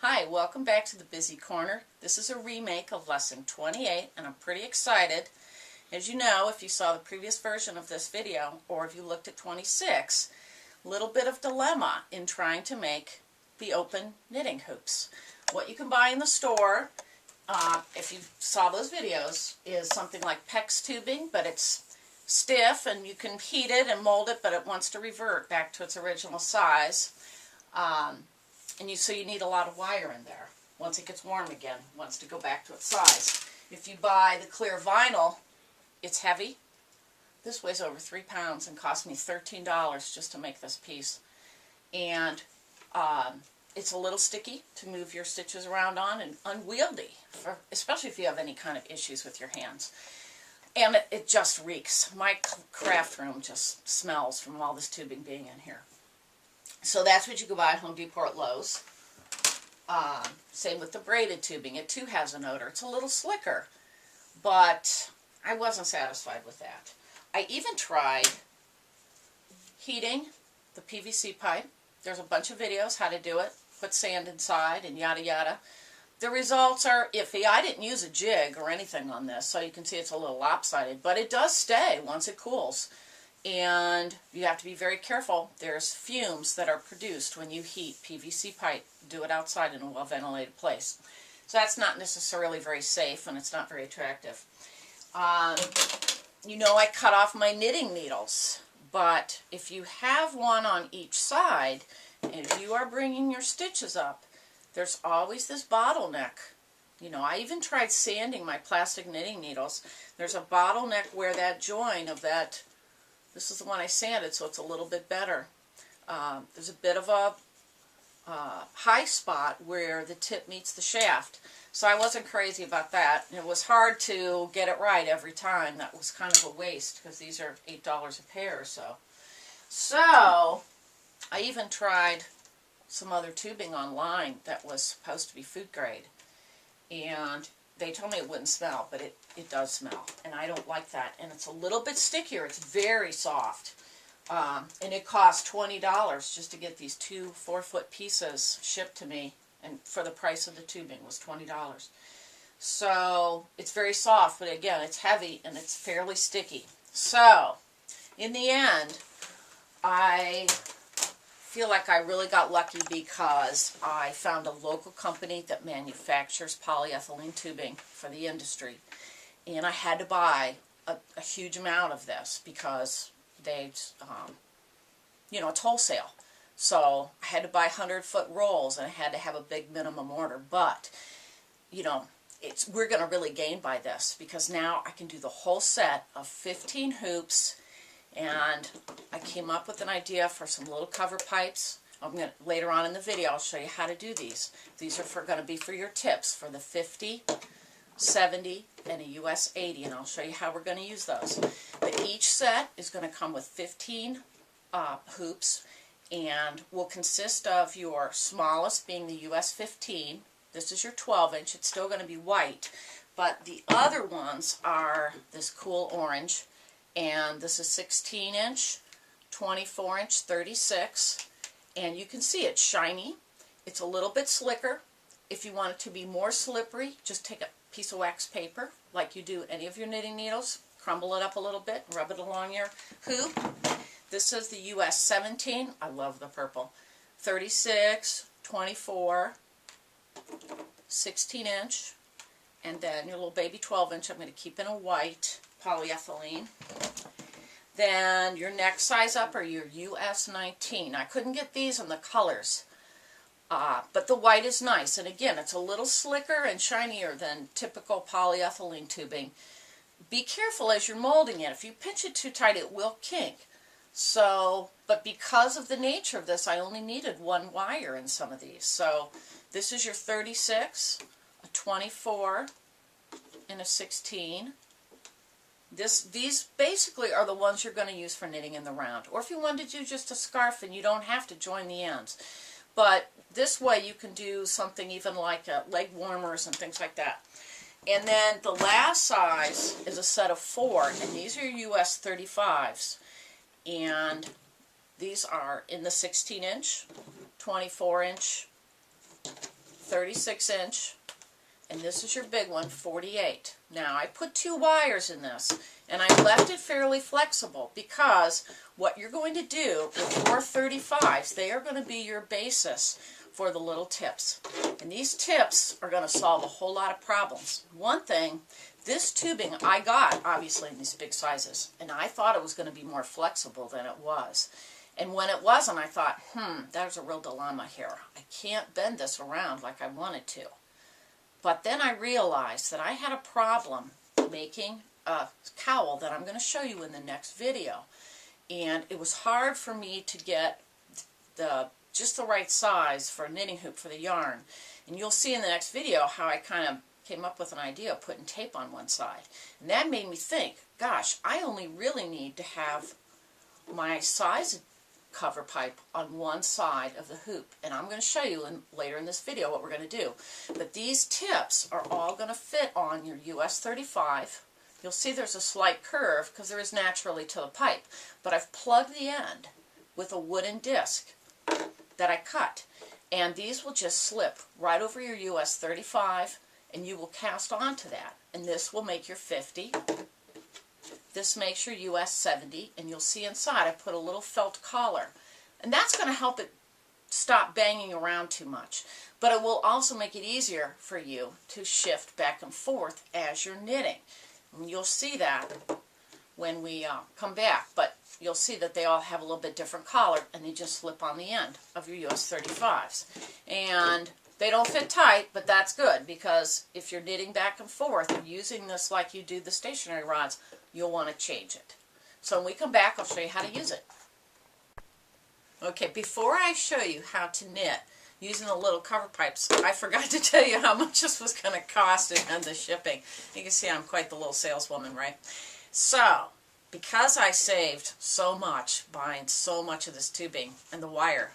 Hi, welcome back to the Busy Corner. This is a remake of Lesson 28 and I'm pretty excited. As you know, if you saw the previous version of this video or if you looked at 26, a little bit of dilemma in trying to make the open knitting hoops. What you can buy in the store, if you saw those videos, is something like PEX tubing, but it's stiff and you can heat it and mold it, but it wants to revert back to its original size. So you need a lot of wire in there. Once it gets warm again, it wants to go back to its size. If you buy the clear vinyl, it's heavy. This weighs over 3 pounds and cost me $13 just to make this piece. And it's a little sticky to move your stitches around on and unwieldy, especially if you have any kind of issues with your hands. And it just reeks. My craft room just smells from all this tubing being in here. So that's what you can buy at Home Depot or Lowe's. Same with the braided tubing. It too has an odor. It's a little slicker, but I wasn't satisfied with that. I even tried heating the PVC pipe. There's a bunch of videos how to do it. Put sand inside and yada yada. The results are iffy. I didn't use a jig or anything on this, so you can see it's a little lopsided, but it does stay once it cools. And you have to be very careful. There's fumes that are produced when you heat PVC pipe. Do it outside in a well-ventilated place. So that's not necessarily very safe, and it's not very attractive. You know, I cut off my knitting needles, but if you have one on each side, and if you are bringing your stitches up, there's always this bottleneck. You know, I even tried sanding my plastic knitting needles. There's a bottleneck where that join of that, this is the one I sanded, so it's a little bit better. There's a bit of a high spot where the tip meets the shaft. So I wasn't crazy about that. And it was hard to get it right every time. That was kind of a waste because these are $8 a pair or so. So I even tried some other tubing online that was supposed to be food grade. And they told me it wouldn't smell, but it does smell. And I don't like that. And it's a little bit stickier. It's very soft. And it cost $20 just to get these 2 4-foot pieces shipped to me, and for the price of the tubing was $20. So it's very soft, but again, it's heavy and it's fairly sticky. So in the end, I feel like I really got lucky because I found a local company that manufactures polyethylene tubing for the industry, and I had to buy a huge amount of this because they, you know, it's wholesale. So I had to buy 100-foot rolls, and I had to have a big minimum order. But, you know, we're going to really gain by this because now I can do the whole set of 15 hoops, and I came up with an idea for some little cover pipes. Later on in the video, I'll show you how to do these. These are going to be for your tips for the 50, 70, and a US 80, and I'll show you how we're going to use those. But each set is going to come with 15 hoops, and will consist of your smallest being the US 15. This is your 12-inch. It's still going to be white, but the other ones are this cool orange, and this is 16-inch, 24-inch, 36, and you can see it's shiny. It's a little bit slicker. If you want it to be more slippery, just take a piece of wax paper, like you do any of your knitting needles, crumble it up a little bit, rub it along your hoop. This is the US 17, I love the purple, 36, 24, 16-inch, and then your little baby 12-inch I'm going to keep in a white polyethylene. Then your next size up are your US 19. I couldn't get these in the colors. But the white is nice, and again, it's a little slicker and shinier than typical polyethylene tubing. Be careful as you're molding it. If you pinch it too tight, it will kink. So, but because of the nature of this, I only needed 1 wire in some of these. So this is your 36, a 24, and a 16. These basically are the ones you're going to use for knitting in the round. Or if you wanted to do just a scarf and you don't have to join the ends. But this way you can do something even like leg warmers and things like that. And then the last size is a set of 4, and these are US 35s. And these are in the 16-inch, 24-inch, 36 inch, and this is your big one, 48. Now I put 2 wires in this, and I left it fairly flexible because what you're going to do with your 35s, they are going to be your basis for the little tips. And these tips are going to solve a whole lot of problems. One thing, this tubing I got obviously in these big sizes, and I thought it was going to be more flexible than it was. And when it wasn't, I thought, there's a real dilemma here. I can't bend this around like I wanted to. But then I realized that I had a problem making a cowl that I'm going to show you in the next video. And it was hard for me to get just the right size for a knitting hoop for the yarn. And you'll see in the next video how I kind of came up with an idea of putting tape on one side. And that made me think, gosh, I only really need to have my size cover pipe on one side of the hoop, and I'm going to show you later in this video what we're going to do. But these tips are all going to fit on your US 35. You'll see there's a slight curve because there is naturally to the pipe, but I've plugged the end with a wooden disc that I cut, and these will just slip right over your US 35, and you will cast onto that, and this will make your 50. This makes your US 70, and you'll see inside I put a little felt collar. And that's going to help it stop banging around too much. But it will also make it easier for you to shift back and forth as you're knitting. And you'll see that when we come back. But you'll see that they all have a little bit different collar, and they just slip on the end of your US 35s. And they don't fit tight, but that's good, because if you're knitting back and forth and using this like you do the stationary rods, you'll want to change it. So when we come back, I'll show you how to use it. Okay, before I show you how to knit using the little cover pipes, I forgot to tell you how much this was going to cost and the shipping. You can see I'm quite the little saleswoman, right? So, because I saved so much buying so much of this tubing and the wire,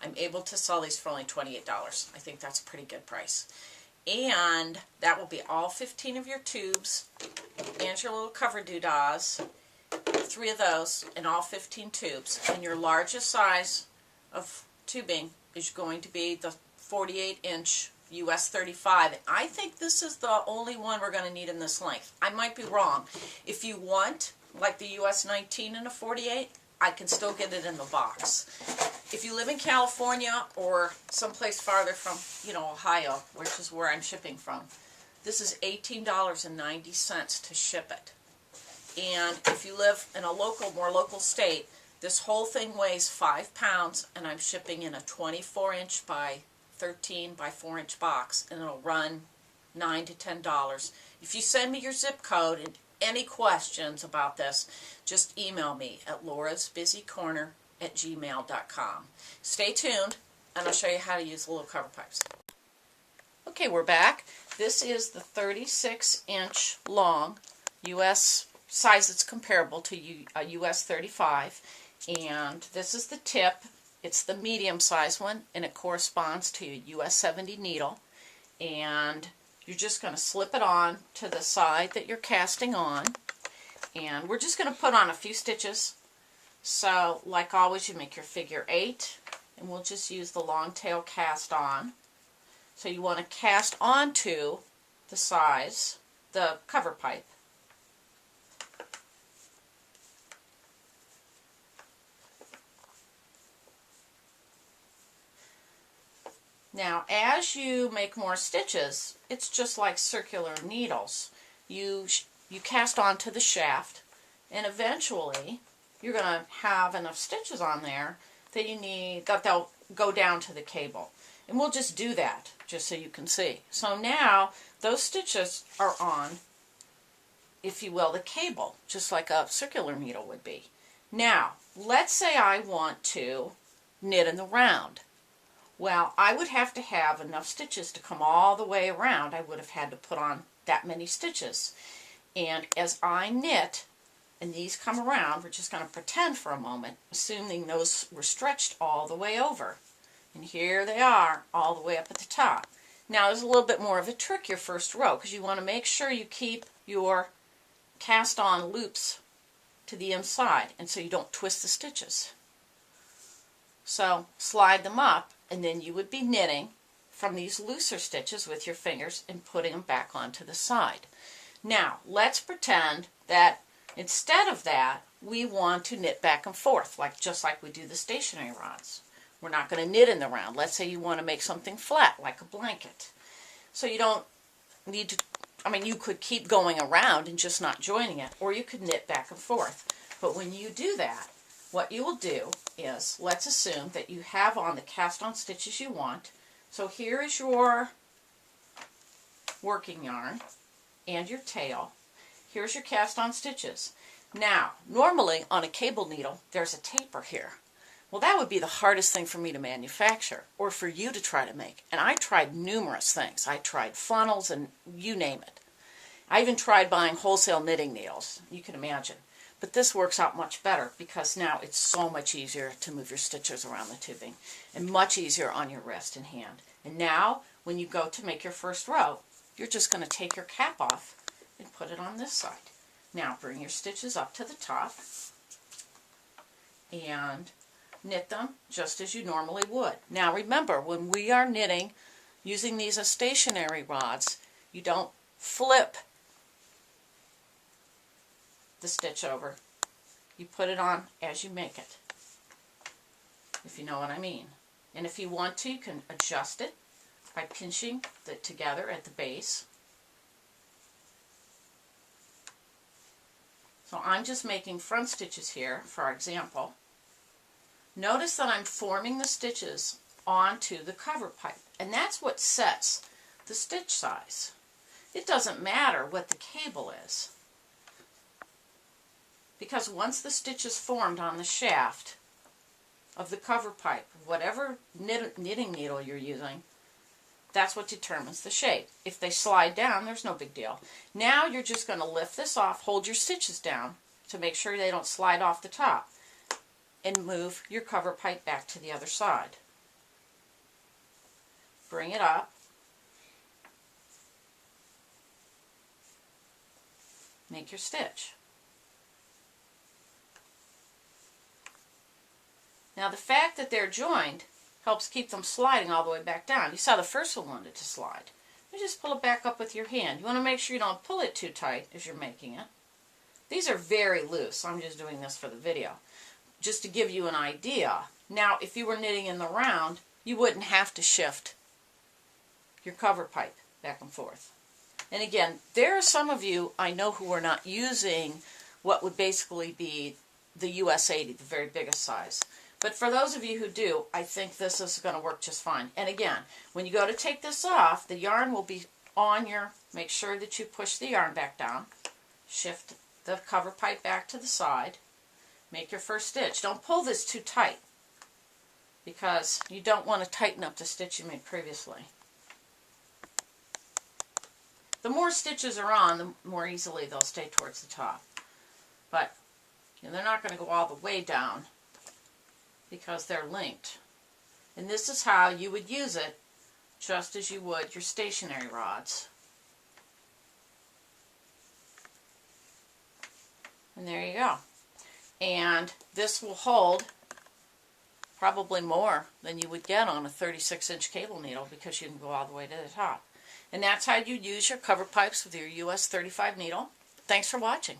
I'm able to sell these for only $28. I think that's a pretty good price. And that will be all 15 of your tubes and your little cover doodads, 3 of those, and all 15 tubes. And your largest size of tubing is going to be the 48-inch US 35. I think this is the only one we're going to need in this length. I might be wrong. If you want, like the US 19 and a 48, I can still get it in the box. If you live in California or someplace farther from, Ohio, which is where I'm shipping from, this is $18.90 to ship it. And if you live in a more local state, this whole thing weighs 5 pounds, and I'm shipping in a 24-inch by 13 by 4-inch box, and it'll run $9 to $10. If you send me your zip code and any questions about this, just email me at laurasbusycorner@gmail.com. Stay tuned, and I'll show you how to use the little cover pipes. Okay, we're back. This is the 36-inch long US size that's comparable to a US 35, and this is the tip. It's the medium size one, and it corresponds to a US 70 needle, and you're just going to slip it on to the side that you're casting on, and we're just going to put on a few stitches. So, like always, you make your figure 8, and we'll just use the long tail cast on. So you want to cast onto the size, the cover pipe. Now, as you make more stitches, it's just like circular needles. You cast onto the shaft, and eventually you're going to have enough stitches on there that they'll go down to the cable. And we'll just do that, just so you can see. So now, those stitches are on, if you will, the cable, just like a circular needle would be. Now, let's say I want to knit in the round. Well, I would have to have enough stitches to come all the way around. I would have had to put on that many stitches. And as I knit, and these come around, we're just going to pretend for a moment, assuming those were stretched all the way over. And here they are, all the way up at the top. Now, there's a little bit more of a trick your first row, because you want to make sure you keep your cast-on loops to the inside, and so you don't twist the stitches. So, slide them up, and then you would be knitting from these looser stitches with your fingers and putting them back onto the side. Now, let's pretend that instead of that, we want to knit back and forth, just like we do the stationary rods. We're not going to knit in the round. Let's say you want to make something flat, like a blanket. So you don't need to, you could keep going around and just not joining it, or you could knit back and forth. But when you do that, what you will do is, let's assume that you have on the cast-on stitches you want. So here is your working yarn and your tail. Here's your cast-on stitches. Now, normally on a cable needle, there's a taper here. Well, that would be the hardest thing for me to manufacture, or for you to try to make. And I tried numerous things. I tried funnels and you name it. I even tried buying wholesale knitting needles, you can imagine. But this works out much better because now it's so much easier to move your stitches around the tubing and much easier on your wrist and hand. And now, when you go to make your first row, you're just going to take your cap off and put it on this side. Now, bring your stitches up to the top and knit them just as you normally would. Now, remember, when we are knitting using these as stationary rods, you don't flip the stitch over. You put it on as you make it, if you know what I mean. And if you want to, you can adjust it by pinching it together at the base. So I'm just making front stitches here, for example. Notice that I'm forming the stitches onto the cover pipe, and that's what sets the stitch size. It doesn't matter what the cable is, because once the stitch is formed on the shaft of the cover pipe, whatever knitting needle you're using, that's what determines the shape. If they slide down, there's no big deal. Now you're just going to lift this off, hold your stitches down to make sure they don't slide off the top, and move your cover pipe back to the other side. Bring it up. Make your stitch. Now the fact that they're joined helps keep them sliding all the way back down. You saw the first one wanted to slide. You just pull it back up with your hand. You want to make sure you don't pull it too tight as you're making it. These are very loose. I'm just doing this for the video, just to give you an idea. Now, if you were knitting in the round, you wouldn't have to shift your cover pipe back and forth. And again, there are some of you I know who are not using what would basically be the US 80, the very biggest size. But for those of you who do, I think this is going to work just fine. And again, when you go to take this off, the yarn will be on your, make sure that you push the yarn back down, shift the cover pipe back to the side, make your first stitch. Don't pull this too tight, because you don't want to tighten up the stitch you made previously. The more stitches are on, the more easily they'll stay towards the top. But they're not going to go all the way down because they're linked. And this is how you would use it, just as you would your stationary rods. And there you go. And this will hold probably more than you would get on a 36-inch cable needle, because you can go all the way to the top. And that's how you use your cover pipes with your US 35 needle. Thanks for watching.